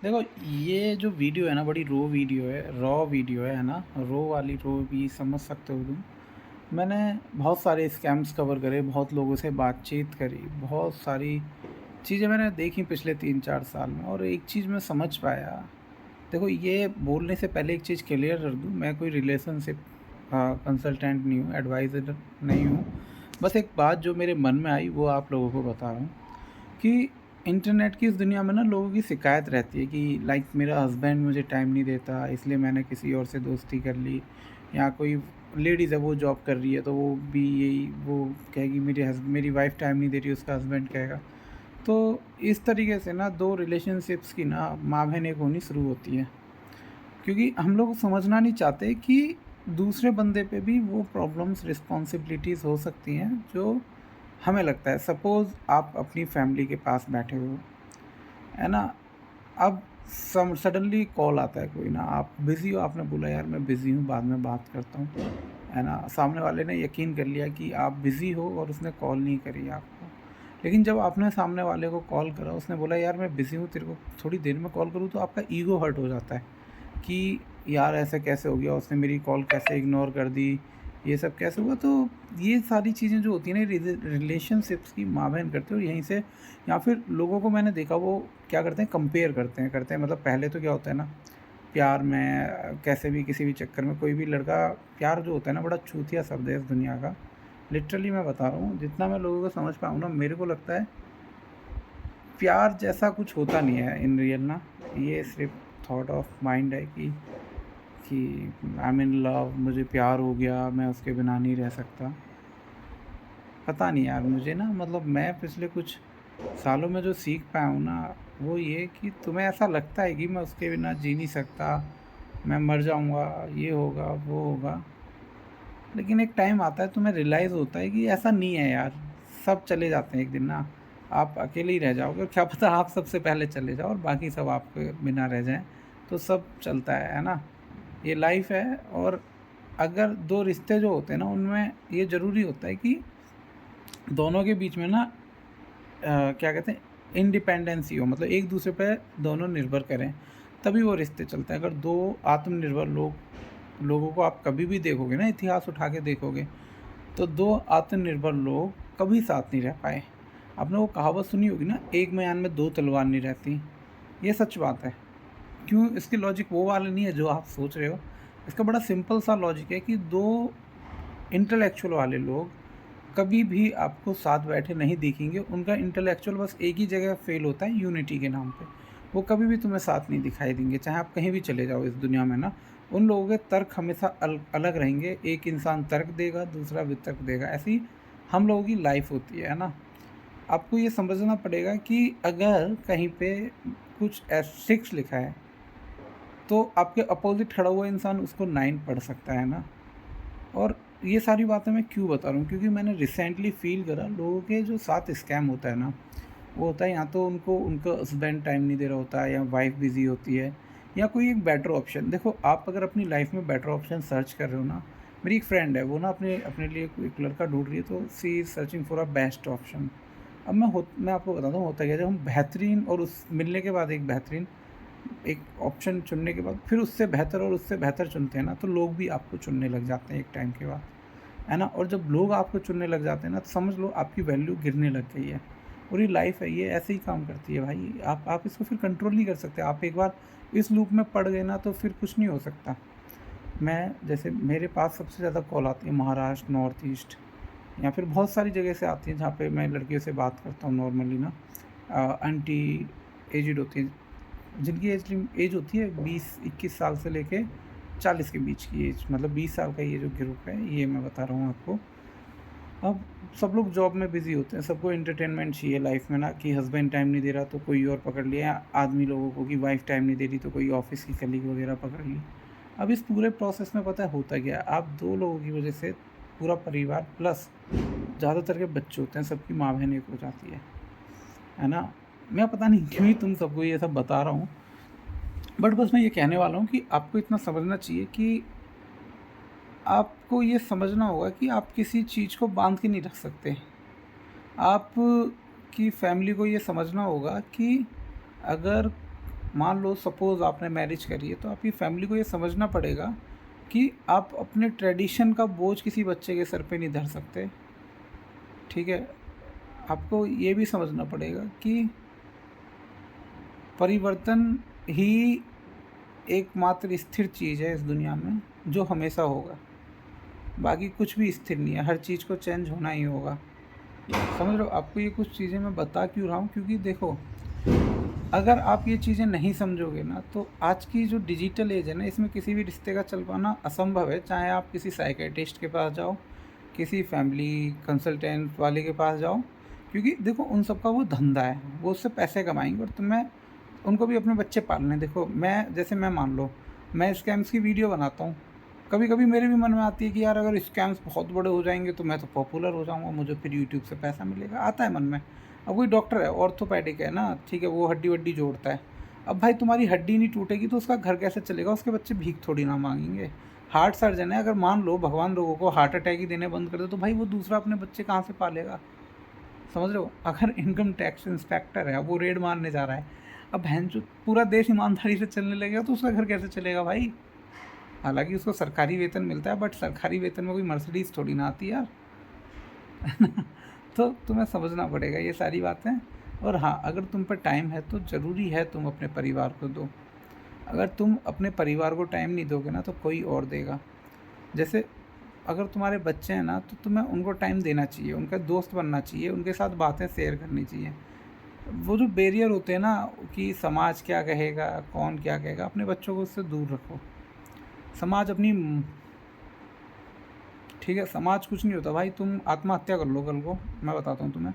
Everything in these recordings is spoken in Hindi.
देखो, ये जो वीडियो है ना, बड़ी रॉ वीडियो है ना? रॉ वाली रॉ भी समझ सकते हो तुम। मैंने बहुत सारे स्कैम्स कवर करे, बहुत लोगों से बातचीत करी, बहुत सारी चीज़ें मैंने देखी पिछले 3-4 साल में, और एक चीज़ मैं समझ पाया। देखो, ये बोलने से पहले एक चीज़ क्लियर कर दूँ, मैं कोई रिलेशनशिप कंसल्टेंट नहीं हूँ, एडवाइज़र नहीं हूँ। बस एक बात जो मेरे मन में आई वो आप लोगों को बता रहा हूँ कि इंटरनेट की इस दुनिया में ना लोगों की शिकायत रहती है कि लाइक मेरा हस्बैंड मुझे टाइम नहीं देता, इसलिए मैंने किसी और से दोस्ती कर ली। या कोई लेडीज़ है, वो जॉब कर रही है, तो वो भी यही वो कहेगी मेरी वाइफ टाइम नहीं दे रही, उसका हस्बैंड कहेगा। तो इस तरीके से ना 2 रिलेशनशिप्स की ना माँ-बहन एक होनी शुरू होती है। क्योंकि हम लोग समझना नहीं चाहते कि दूसरे बंदे पे भी वो प्रॉब्लम्स, रिस्पॉन्सिबिलिटीज़ हो सकती हैं जो हमें लगता है। सपोज़ आप अपनी फैमिली के पास बैठे हो, है ना? अब सडनली कॉल आता है कोई ना, आप बिज़ी हो, आपने बोला यार मैं बिज़ी हूँ, बाद में बात करता हूँ, है ना? सामने वाले ने यकीन कर लिया कि आप बिज़ी हो और उसने कॉल नहीं करी आपको। लेकिन जब आपने सामने वाले को कॉल करा, उसने बोला यार मैं बिज़ी हूँ, तेरे को थोड़ी देर में कॉल करूँ, तो आपका ईगो हर्ट हो जाता है कि यार ऐसे कैसे हो गया, उसने मेरी कॉल कैसे इग्नोर कर दी, ये सब कैसे हुआ? तो ये सारी चीज़ें जो होती हैं ना, रिलेशनशिप्स की माँ-बहन करते हैं, और यहीं से या फिर लोगों को मैंने देखा वो क्या करते हैं, कंपेयर करते हैं। मतलब पहले तो क्या होता है ना, प्यार में कैसे भी किसी भी चक्कर में कोई भी लड़का, प्यार जो होता है ना, बड़ा छूतिया शब्द है इस दुनिया का। लिटरली मैं बता रहा हूँ, जितना मैं लोगों को समझ पाया हूँ ना, मेरे को लगता है प्यार जैसा कुछ होता नहीं है इन रियल ना। ये सिर्फ़ थॉट ऑफ माइंड है कि आई एम इन लव, मुझे प्यार हो गया, मैं उसके बिना नहीं रह सकता। पता नहीं यार, मुझे ना मतलब मैं पिछले कुछ सालों में जो सीख पाया हूँ ना, वो ये कि तुम्हें ऐसा लगता है कि मैं उसके बिना जी नहीं सकता, मैं मर जाऊँगा, ये होगा, वो होगा। लेकिन एक टाइम आता है, तुम्हें रियलाइज़ होता है कि ऐसा नहीं है यार, सब चले जाते हैं एक दिन ना, आप अकेले ही रह जाओगे, और क्या पता आप सबसे पहले चले जाओ और बाकी सब आपके बिना रह जाएँ, तो सब चलता है ना? ये लाइफ़ है। और अगर 2 रिश्ते जो होते हैं ना, उनमें ये ज़रूरी होता है कि दोनों के बीच में ना क्या कहते हैं, इंडिपेंडेंसी हो, मतलब एक दूसरे पे दोनों निर्भर करें, तभी वो रिश्ते चलते हैं। अगर 2 आत्मनिर्भर लोगों को आप कभी भी देखोगे ना, इतिहास उठा के देखोगे, तो 2 आत्मनिर्भर लोग कभी साथ नहीं रह पाए। आपने वो कहावत सुनी होगी ना, एक म्यान में 2 तलवार नहीं रहती। ये सच बात है। क्यों? इसकी लॉजिक वो वाला नहीं है जो आप सोच रहे हो। इसका बड़ा सिंपल सा लॉजिक है कि 2 इंटेलेक्चुअल वाले लोग कभी भी आपको साथ बैठे नहीं दिखेंगे। उनका इंटेलेक्चुअल बस एक ही जगह फ़ेल होता है, यूनिटी के नाम पे। वो कभी भी तुम्हें साथ नहीं दिखाई देंगे, चाहे आप कहीं भी चले जाओ इस दुनिया में ना। उन लोगों के तर्क हमेशा अलग रहेंगे। एक इंसान तर्क देगा, दूसरा वितर्क देगा। ऐसी हम लोगों की लाइफ़ होती है ना? आपको ये समझना पड़ेगा कि अगर कहीं पे कुछ एस्टेरिस्क लिखा है, तो आपके अपोज़िट खड़ा हुआ इंसान उसको 9 पढ़ सकता है ना? और ये सारी बातें मैं क्यों बता रहा हूँ, क्योंकि मैंने रिसेंटली फ़ील करा लोगों के जो साथ स्कैम होता है ना, वो होता है या तो उनको उनका हस्बैंड टाइम नहीं दे रहा होता है, या वाइफ़ बिज़ी होती है, या कोई एक बेटर ऑप्शन। देखो, आप अगर अपनी लाइफ़ में बेटर ऑप्शन सर्च कर रहे हो ना, मेरी एक फ्रेंड है, वो ना अपने अपने लिए कोई एक लड़का ढूँढ रही है, तो she is searching for a best option. अब मैं आपको बताता हूँ होता क्या है, जब हम बेहतरीन और उस मिलने के बाद एक ऑप्शन चुनने के बाद फिर उससे बेहतर और उससे बेहतर चुनते हैं ना, तो लोग भी आपको चुनने लग जाते हैं एक टाइम के बाद, है ना? और जब लोग आपको चुनने लग जाते हैं ना, तो समझ लो आपकी वैल्यू गिरने लग गई है। और ये लाइफ़ है, ये ऐसे ही काम करती है भाई। आप इसको फिर कंट्रोल नहीं कर सकते। आप एक बार इस लूप में पड़ गए ना, तो फिर कुछ नहीं हो सकता। मैं जैसे मेरे पास सबसे ज़्यादा कॉल आती है महाराष्ट्र, नॉर्थ ईस्ट, या फिर बहुत सारी जगह से आती हैं जहाँ पे मैं लड़कियों से बात करता हूँ नॉर्मली ना। आंटी एज्ड होती हैं, जिनकी एज होती है 20-21 साल से लेके 40 के बीच की एज, मतलब 20 साल का ये जो ग्रुप है, ये मैं बता रहा हूँ आपको। अब सब लोग जॉब में बिज़ी होते हैं, सबको एंटरटेनमेंट चाहिए लाइफ में ना, कि हस्बैंड टाइम नहीं दे रहा तो कोई और पकड़ लिया, या आदमी लोगों को कि वाइफ टाइम नहीं दे रही तो कोई ऑफिस की कलीग वगैरह पकड़ ली। अब इस पूरे प्रोसेस में पता है होता क्या है, आप 2 लोगों की वजह से पूरा परिवार प्लस ज़्यादातर के बच्चे होते हैं, सबकी माँ बहन एक हो जाती है ना? मैं पता नहीं क्यों ही तुम सबको ये सब बता रहा हूँ, बट बस मैं ये कहने वाला हूँ कि आपको इतना समझना चाहिए कि आपको ये समझना होगा कि आप किसी चीज़ को बाँध के नहीं रख सकते। आप की फैमिली को ये समझना होगा कि अगर मान लो सपोज़ आपने मैरिज करी है, तो आपकी फैमिली को ये समझना पड़ेगा कि आप अपने ट्रेडिशन का बोझ किसी बच्चे के सर पे नहीं धर सकते, ठीक है? आपको ये भी समझना पड़ेगा कि परिवर्तन ही एकमात्र स्थिर चीज़ है इस दुनिया में जो हमेशा होगा। बाकी कुछ भी स्थिर नहीं है, हर चीज़ को चेंज होना ही होगा। समझ रहे हो? आपको ये कुछ चीज़ें मैं बता क्यों रहा हूँ, क्योंकि देखो, अगर आप ये चीज़ें नहीं समझोगे ना, तो आज की जो डिजिटल एज है ना, इसमें किसी भी रिश्ते का चल पाना असंभव है। चाहे आप किसी साइकियाट्रिस्ट के पास जाओ, किसी फैमिली कंसल्टेंट वाले के पास जाओ, क्योंकि देखो उन सब का वो धंधा है, वो उससे पैसे कमाएंगे और तुम्हें उनको भी अपने बच्चे पालने हैं। देखो मैं मान लो मैं स्कैम्स की वीडियो बनाता हूँ, कभी कभी मेरे भी मन में आती है कि यार अगर स्कैम्स बहुत बड़े हो जाएंगे तो मैं तो पॉपुलर हो जाऊँगा, मुझे फिर यूट्यूब से पैसा मिलेगा, आता है मन में। अब कोई डॉक्टर है, ऑर्थोपेडिक है ना, ठीक है, वो हड्डी वड्डी जोड़ता है। अब भाई तुम्हारी हड्डी नहीं टूटेगी तो उसका घर कैसे चलेगा, उसके बच्चे भीख थोड़ी ना मांगेंगे। हार्ट सर्जन है, अगर मान लो भगवान लोगों को हार्ट अटैक ही देने बंद कर दे, तो भाई वो दूसरा अपने बच्चे कहाँ से पालेगा? समझ रहे हो? अगर इनकम टैक्स इंस्पेक्टर है, वो रेड मारने जा रहा है, अब बहन जो पूरा देश ईमानदारी से चलने लगेगा तो उसका घर कैसे चलेगा भाई? हालांकि उसको सरकारी वेतन मिलता है, बट सरकारी वेतन में कोई मर्सिडीज थोड़ी ना आती यार। तो तुम्हें समझना पड़ेगा ये सारी बातें। और हाँ, अगर तुम पर टाइम है तो ज़रूरी है तुम अपने परिवार को दो। अगर तुम अपने परिवार को टाइम नहीं दोगे ना, तो कोई और देगा। जैसे अगर तुम्हारे बच्चे हैं ना, तो तुम्हें उनको टाइम देना चाहिए, उनका दोस्त बनना चाहिए, उनके साथ बातें शेयर करनी चाहिए। वो जो बैरियर होते हैं ना कि समाज क्या कहेगा, कौन क्या कहेगा, अपने बच्चों को उससे दूर रखो। समाज अपनी, ठीक है, समाज कुछ नहीं होता भाई। तुम आत्महत्या कर लो कल को, मैं बताता हूँ तुम्हें,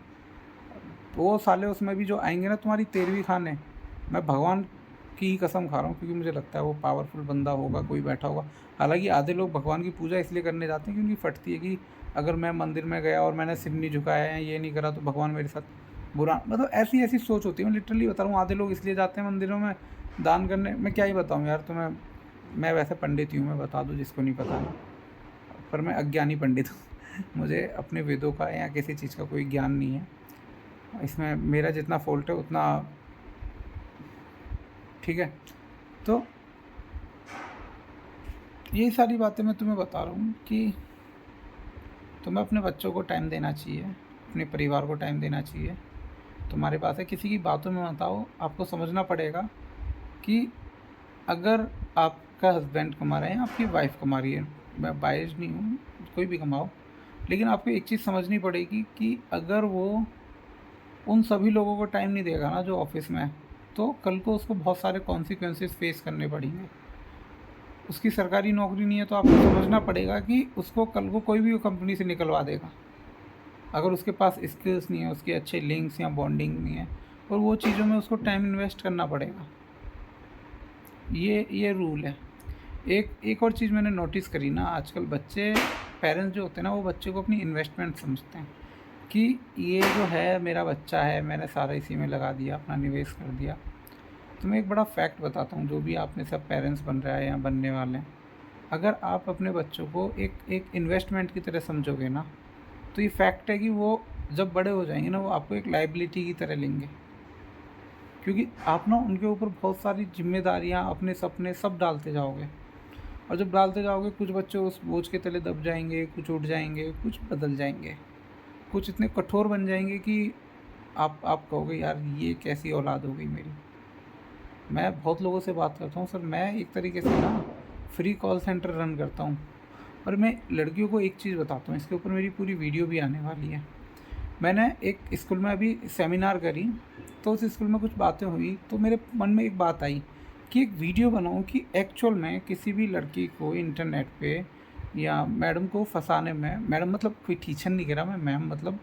वो साले उसमें भी जो आएंगे ना तुम्हारी तेरहवीं खाने, मैं भगवान की ही कसम खा रहा हूँ, क्योंकि मुझे लगता है वो पावरफुल बंदा होगा, कोई बैठा होगा। हालांकि आधे लोग भगवान की पूजा इसलिए करने जाते हैं क्योंकि फटती है कि अगर मैं मंदिर में गया और मैंने सिर नहीं झुकाया है, ये नहीं करा, तो भगवान मेरे साथ बुरा, मतलब ऐसी ऐसी सोच होती है। मैं लिटरली बता रहा हूँ, आधे लोग इसलिए जाते हैं मंदिरों में दान करने। मैं क्या ही बताऊँ यार तुम्हें, मैं वैसे पंडित ही हूँ, मैं बता दूँ जिसको नहीं पता ना, पर मैं अज्ञानी पंडित हूँ। मुझे अपने वेदों का या किसी चीज़ का कोई ज्ञान नहीं है। इसमें मेरा जितना फॉल्ट है उतना, ठीक है। तो यही सारी बातें मैं तुम्हें बता रहा हूँ कि तुम्हें अपने बच्चों को टाइम देना चाहिए, अपने परिवार को टाइम देना चाहिए। तुम्हारे पास है, किसी की बातों में मत आओ। आपको समझना पड़ेगा कि अगर आपका हस्बैंड कमा रहे हैं, आपकी वाइफ कमा रही है, मैं बायस नहीं हूँ, कोई भी कमाओ, लेकिन आपको एक चीज़ समझनी पड़ेगी कि अगर वो उन सभी लोगों को टाइम नहीं देगा ना जो ऑफिस में है, तो कल को उसको बहुत सारे कॉन्सिक्वेंसेस फेस करने पड़ेंगे। उसकी सरकारी नौकरी नहीं है तो आपको समझना पड़ेगा कि उसको कल को कोई भी कंपनी से निकलवा देगा, अगर उसके पास स्किल्स नहीं है, उसके अच्छे लिंक्स या बॉन्डिंग नहीं है, और वो चीज़ों में उसको टाइम इन्वेस्ट करना पड़ेगा। ये रूल है। एक और चीज़ मैंने नोटिस करी ना, आजकल बच्चे, पेरेंट्स जो होते हैं ना, वो बच्चे को अपनी इन्वेस्टमेंट समझते हैं कि ये जो है मेरा बच्चा है, मैंने सारा इसी में लगा दिया, अपना निवेश कर दिया। तो मैं एक बड़ा फैक्ट बताता हूँ, जो भी आप में सब पेरेंट्स बन रहा है या बनने वाले हैं, अगर आप अपने बच्चों को एक इन्वेस्टमेंट की तरह समझोगे ना, तो ये फैक्ट है कि वो जब बड़े हो जाएंगे ना, वो आपको एक लाइबिलिटी की तरह लेंगे, क्योंकि आप ना उनके ऊपर बहुत सारी जिम्मेदारियाँ, अपने सपने सब डालते जाओगे। और जब डालते जाओगे, कुछ बच्चे उस बोझ के तले दब जाएंगे, कुछ उठ जाएंगे, कुछ बदल जाएंगे, कुछ इतने कठोर बन जाएंगे कि आप कहोगे यार ये कैसी औलाद हो गई मेरी। मैं बहुत लोगों से बात करता हूँ सर, मैं एक तरीके से ना फ्री कॉल सेंटर रन करता हूँ, और मैं लड़कियों को एक चीज़ बताता हूँ, इसके ऊपर मेरी पूरी वीडियो भी आने वाली है। मैंने एक स्कूल में अभी सेमिनार करी, तो उस स्कूल में कुछ बातें हुई, तो मेरे मन में एक बात आई कि एक वीडियो बनाऊँ कि एक्चुअल में किसी भी लड़की को इंटरनेट पे या मैडम को फंसाने में, मैडम मतलब कोई टीचर नहीं कह रहा मैं, मैम मतलब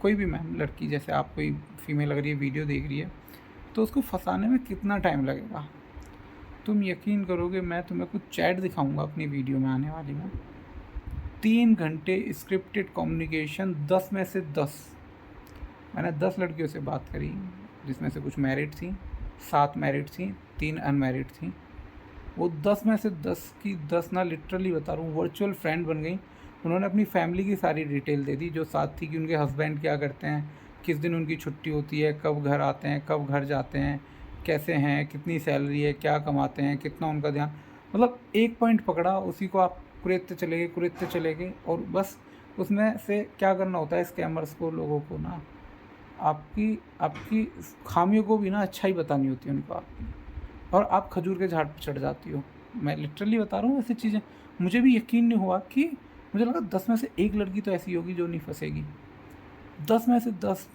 कोई भी मैम, लड़की जैसे आप कोई फीमेल अगर ये वीडियो देख रही है, तो उसको फंसाने में कितना टाइम लगेगा। तुम यकीन करोगे, मैं तुम्हें कुछ चैट दिखाऊंगा अपनी वीडियो में आने वाली में, 3 घंटे स्क्रिप्टेड कम्युनिकेशन, 10 में से 10, मैंने 10 लड़कियों से बात करी, जिसमें से कुछ मैरिड थी, 7 मैरिड थी, 3 अनमैरिड थी। वो 10 में से 10 की 10 ना, लिटरली बता रहा हूँ, वर्चुअल फ्रेंड बन गई। उन्होंने अपनी फैमिली की सारी डिटेल दे दी जो साथ थी, कि उनके हस्बैंड क्या करते हैं, किस दिन उनकी छुट्टी होती है, कब घर आते हैं, कब घर जाते हैं, कैसे हैं, कितनी सैलरी है, क्या कमाते हैं, कितना उनका ध्यान, मतलब एक पॉइंट पकड़ा, उसी को आप कुरेदते चले गए और बस उसमें से क्या करना होता है स्कैमर्स को, लोगों को ना आपकी आपकी खामियों को भी ना अच्छाई बतानी होती है उनको आपकी, और आप खजूर के झाड़ पे चढ़ जाती हो। मैं लिटरली बता रहा हूँ ऐसी चीज़ें। मुझे भी यकीन नहीं हुआ कि मुझे लगा 10 में से 1 लड़की तो ऐसी होगी जो नहीं फँसेगी। 10 में से 10।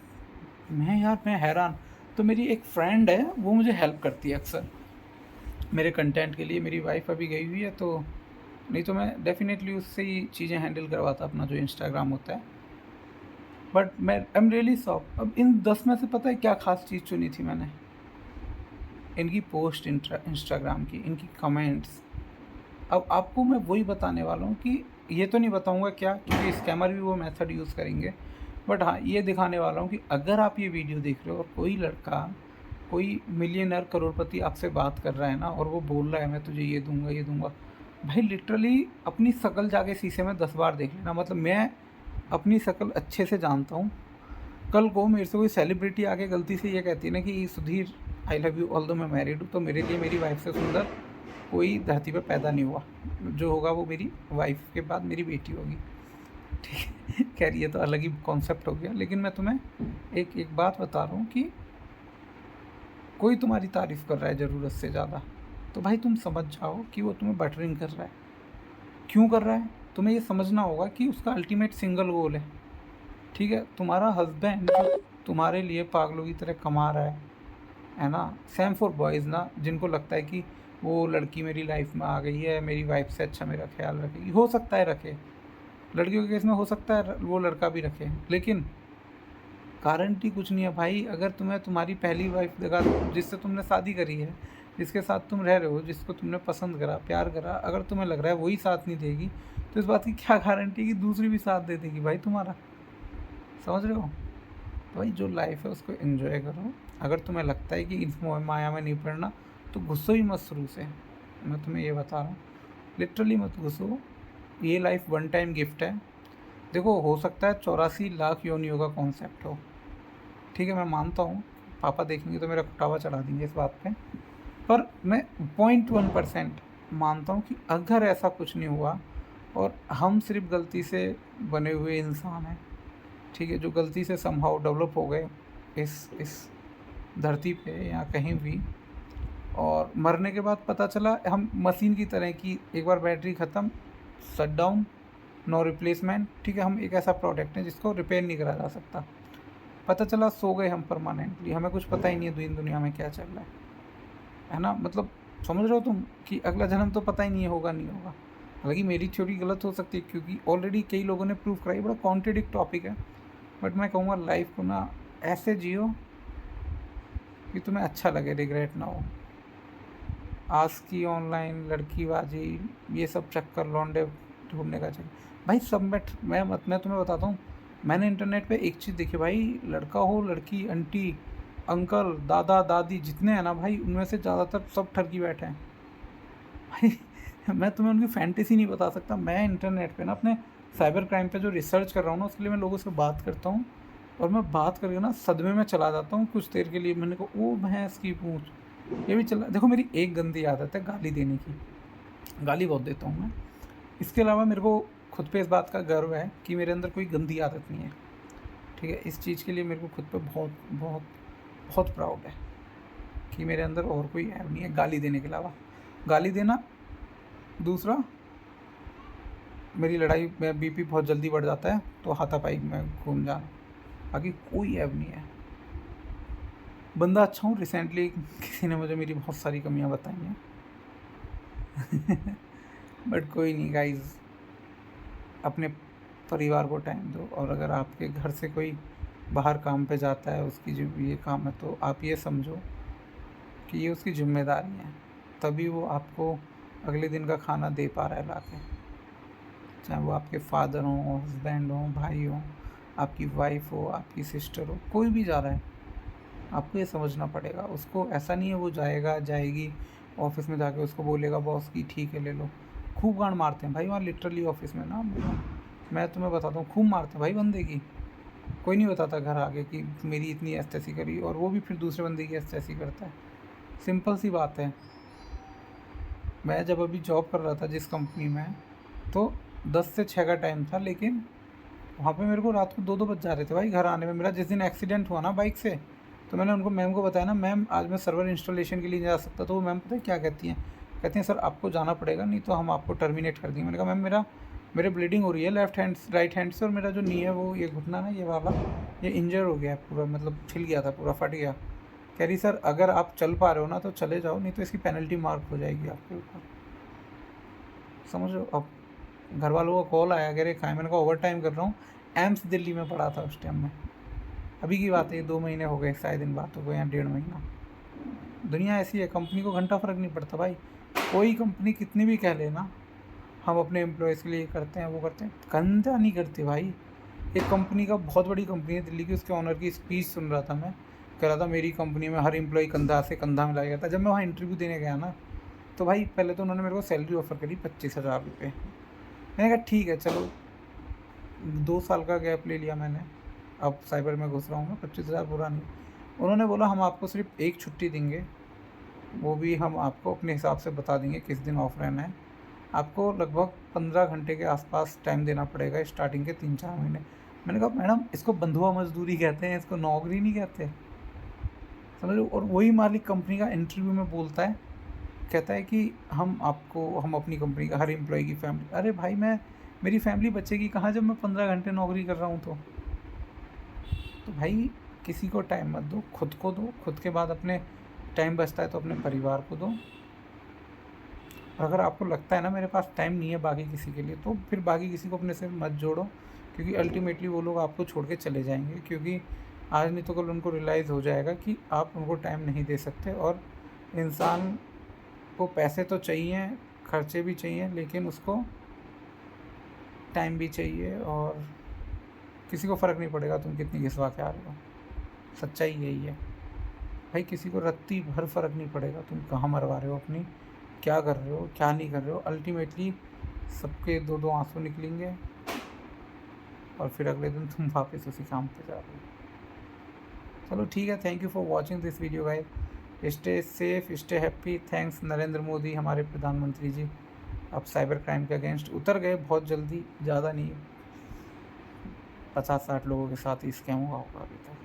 मैं हैरान। तो मेरी एक फ्रेंड है, वो मुझे हेल्प करती है अक्सर मेरे कंटेंट के लिए। मेरी वाइफ़ अभी गई हुई है, तो नहीं तो मैं डेफ़िनेटली उससे ही चीज़ें हैंडल करवाता अपना जो इंस्टाग्राम होता है। बट मैं आई एम रियली शॉक्ड। अब इन 10 में से पता है क्या ख़ास चीज़ चुनी थी मैंने? इनकी पोस्ट इंस्टाग्राम की, इनकी कमेंट्स। अब आपको मैं वही बताने वाला हूँ कि ये तो नहीं बताऊँगा क्या, क्योंकि स्कैमर भी वो मेथड यूज़ करेंगे। बट हाँ, ये दिखाने वाला हूँ कि अगर आप ये वीडियो देख रहे हो और कोई लड़का, कोई मिलियनेयर करोड़पति आपसे बात कर रहा है ना, और वो बोल रहा है मैं तुझे ये दूँगा, ये दूँगा। भाई लिटरली अपनी शक्ल जाके शीशे में 10 बार देख लेना। मतलब मैं अपनी शक्ल अच्छे से जानता हूँ। कल को मेरे से कोई सेलिब्रिटी आके गलती से ये कहती है ना कि Sudhir I love you although मैं मैरिड हूँ, तो मेरे लिए मेरी वाइफ से सुंदर कोई धरती पे पैदा नहीं हुआ। जो होगा वो मेरी वाइफ के बाद मेरी बेटी होगी। ठीक है। खैर ये तो अलग ही कॉन्सेप्ट हो गया, लेकिन मैं तुम्हें एक एक बात बता रहा हूँ कि कोई तुम्हारी तारीफ़ कर रहा है ज़रूरत से ज़्यादा, तो भाई तुम समझ जाओ कि वो तुम्हें बटरिंग कर रहा है। क्यों कर रहा है? तुम्हें ये समझना होगा कि उसका अल्टीमेट सिंगल गोल ठीक है? तुम्हारा हस्बैंड जो तुम्हारे लिए पागलों की तरह कमा रहा है ना? सेम फॉर बॉयज़ ना, जिनको लगता है कि वो लड़की मेरी लाइफ में आ गई है, मेरी वाइफ से अच्छा मेरा ख्याल रखेगी। हो सकता है रखे, लड़कियों के केस में हो सकता है वो लड़का भी रखे, लेकिन गारंटी कुछ नहीं है भाई। अगर तुम्हें तुम्हारी पहली वाइफ दिखा, जिससे तुमने शादी करी है, जिसके साथ तुम रह रहे हो, जिसको तुमने पसंद करा, प्यार करा, अगर तुम्हें लग रहा है वही साथ नहीं देगी, तो इस बात की क्या गारंटी कि दूसरी भी साथ दे देगी भाई तुम्हारा? समझ रहे हो? तो भाई जो लाइफ है उसको एंजॉय करो। अगर तुम्हें लगता है कि इस मोह माया में नहीं पड़ना, तो घुसो ही मत शुरू से। मैं तुम्हें ये बता रहा हूँ, लिटरली मत घुसो। ये लाइफ वन टाइम गिफ्ट है। देखो, हो सकता है 84 लाख योनियों का कॉन्सेप्ट हो, ठीक है, मैं मानता हूँ। पापा देखेंगे तो मेरा कुटावा चढ़ा देंगे इस बात पे, पर मैं 0.1% मानता हूँ कि अगर ऐसा कुछ नहीं हुआ और हम सिर्फ गलती से बने हुए इंसान हैं, ठीक है, जो गलती से समहाउ डेवलप हो गए इस धरती पे या कहीं भी, और मरने के बाद पता चला हम मशीन की तरह कि एक बार बैटरी ख़त्म, शट डाउन, नो रिप्लेसमेंट। ठीक है, हम एक ऐसा प्रोडक्ट है जिसको रिपेयर नहीं करा जा सकता। पता चला सो गए हम परमानेंटली, हमें कुछ पता ही नहीं है दुनिया में क्या चल रहा है ना? मतलब समझ रहे हो तुम कि अगला जन्म तो पता ही नहीं होगा, नहीं होगा। हालांकि मेरी थ्योरी गलत हो सकती है, क्योंकि ऑलरेडी कई लोगों ने प्रूव कराई। बड़ा कॉन्ट्रेडिक्ट टॉपिक है, बट मैं कहूँगा लाइफ को ना ऐसे जियो कि तुम्हें अच्छा लगे, रिग्रेट ना हो। आज की ऑनलाइन लड़कीबाजी, ये सब चक्कर, लौंडे ढूंढने का चक्कर, भाई सब मैं तुम्हें बताता हूँ। मैंने इंटरनेट पे एक चीज़ देखी भाई, लड़का हो लड़की, आंटी अंकल दादा दादी जितने हैं ना भाई, उनमें से ज़्यादातर सब ठरकी बैठे हैं भाई। मैं तुम्हें उनकी फैंटेसी नहीं बता सकता। मैं इंटरनेट पे ना अपने साइबर क्राइम पे जो रिसर्च कर रहा हूँ ना, उसके लिए मैं लोगों से बात करता हूँ, और मैं बात करके ना सदमे में चला जाता हूँ कुछ देर के लिए। मैंने कहा ओ भैंस की पूँछ, ये भी चला। देखो मेरी एक गंदी आदत है गाली देने की, गाली बहुत देता हूँ मैं। इसके अलावा मेरे को खुद पे इस बात का गर्व है कि मेरे अंदर कोई गंदी आदत नहीं है, ठीक है। इस चीज़ के लिए मेरे को खुद पे बहुत बहुत बहुत प्राउड है कि मेरे अंदर और कोई ऐब नहीं है गाली देने के अलावा। गाली देना, दूसरा मेरी लड़ाई में बीपी बहुत जल्दी बढ़ जाता है तो हाथापाई में घूम जाना, बाकी कोई ऐब नहीं है। बंदा अच्छा हूँ। रिसेंटली किसी ने मुझे मेरी बहुत सारी कमियां बताई हैं बट कोई नहीं गाइज, अपने परिवार को टाइम दो। और अगर आपके घर से कोई बाहर काम पे जाता है, उसकी जो ये काम है, तो आप ये समझो कि ये उसकी जिम्मेदारी है, तभी वो आपको अगले दिन का खाना दे पा रहा है ला के। चाहे वो आपके फादर हों, हस्बैंड हों, भाई हों, आपकी वाइफ हो, आपकी सिस्टर हो, कोई भी जा रहा है, आपको ये समझना पड़ेगा। उसको ऐसा नहीं है वो जाएगा जाएगी ऑफिस में जाके उसको बोलेगा बॉस की ठीक है ले लो। खूब गांड मारते हैं भाई वहाँ लिटरली ऑफिस में ना, मैं तुम्हें बताता हूँ, खूब मारते हैं भाई बंदे की। कोई नहीं बताता घर आके कि मेरी इतनी एस्तेसी करी, और वो भी फिर दूसरे बंदे की एस्तेसी करता है। सिंपल सी बात है। मैं जब अभी जॉब कर रहा था जिस कंपनी में, तो 10 से 6 का टाइम था, लेकिन वहाँ पे मेरे को रात को 2-2 बज जा रहे थे भाई घर आने में। मेरा जिस दिन एक्सीडेंट हुआ ना बाइक से, तो मैंने उनको मैम को बताया ना, मैम आज मैं सर्वर इंस्टॉलेशन के लिए नहीं जा सकता। तो वो मैम पता है क्या कहती हैं? कहती हैं सर आपको जाना पड़ेगा, नहीं तो हम आपको टर्मिनेट कर देंगे। मैंने कहा मैम मेरे ब्लीडिंग हो रही है लेफ्ट हैंड राइट हैंड से, और मेरा जो नी है वो ये घुटना ना ये वाला ये इंजर हो गया है पूरा, मतलब छिल गया था पूरा, फट गया। कह रही सर अगर आप चल पा रहे हो ना तो चले जाओ, नहीं तो इसकी पेनल्टी मार्क हो जाएगी आपके ऊपर। समझो अब। घर वालों का कॉल आया, कह रहे कहाँ है? मैंने कहा ओवर टाइम कर रहा हूँ। एम्स दिल्ली में पड़ा था उस टाइम में। अभी की बात है, 2 महीने हो गए शायद इन बातों को, या 1.5 महीना। दुनिया ऐसी है, कंपनी को घंटा फ़र्क नहीं पड़ता भाई। कोई कंपनी कितनी भी कह ले ना, हम अपने एम्प्लॉयज़ के लिए करते हैं वो करते हैं, गंदा नहीं करते भाई। एक कंपनी का, बहुत बड़ी कंपनी है दिल्ली की, उसके ऑनर की स्पीच सुन रहा था मैं। कह रहा था मेरी कंपनी में हर एम्प्लॉय कंधा से कंधा मिलाया गया था। जब मैं वहाँ इंटरव्यू देने गया ना, तो भाई पहले तो उन्होंने मेरे को सैलरी ऑफ़र करी 25,000 रुपये। मैंने कहा ठीक है चलो, 2 साल का गैप ले लिया मैंने। अब साइबर में घुस रहा हूँ मैं, 25,000 बुरा नहीं। उन्होंने बोला हम आपको सिर्फ 1 छुट्टी देंगे, वो भी हम आपको अपने हिसाब से बता देंगे किस दिन ऑफ रहना है। आपको लगभग 15 घंटे के आसपास टाइम देना पड़ेगा स्टार्टिंग के 3-4 महीने। मैंने कहा मैडम इसको बंधुआ मजदूरी कहते हैं, इसको नौकरी नहीं कहते, समझ लो। और वही मालिक कंपनी का इंटरव्यू में बोलता है, कहता है कि हम अपनी कंपनी का हर एम्प्लॉय की फैमिली, अरे भाई मैं, मेरी फैमिली बचेगी कहाँ जब मैं 15 घंटे नौकरी कर रहा हूँ तो भाई किसी को टाइम मत दो, खुद को दो, खुद के बाद अपने टाइम बचता है तो अपने परिवार को दो। और अगर आपको लगता है ना मेरे पास टाइम नहीं है बाकी किसी के लिए, तो फिर बाकी किसी को अपने से मत जोड़ो, क्योंकि अल्टीमेटली वो लोग आपको छोड़ के चले जाएंगे। क्योंकि आज नहीं तो कल उनको रियलाइज़ हो जाएगा कि आप उनको टाइम नहीं दे सकते। और इंसान को पैसे तो चाहिए, खर्चे भी चाहिए, लेकिन उसको टाइम भी चाहिए। और किसी को फ़र्क नहीं पड़ेगा तुम कितनी घिसवा के आ रहे हो, सच्चाई यही है भाई। किसी को रत्ती भर फ़र्क नहीं पड़ेगा तुम कहाँ मरवा रहे हो अपनी, क्या कर रहे हो क्या नहीं कर रहे हो। अल्टीमेटली सबके 2-2 आंसू निकलेंगे, और फिर अगले दिन तुम वापस उसी काम पे जा रहे हो। चलो ठीक है, thank you for watching this video guys. Stay safe, stay happy. Thanks Narendra Modi, हमारे प्रधानमंत्री जी। अब साइबर क्राइम के अगेंस्ट उतर गए बहुत जल्दी, ज़्यादा नहीं, 50-60 लोगों के साथ ही स्कैम हुआ होगा अभी तक।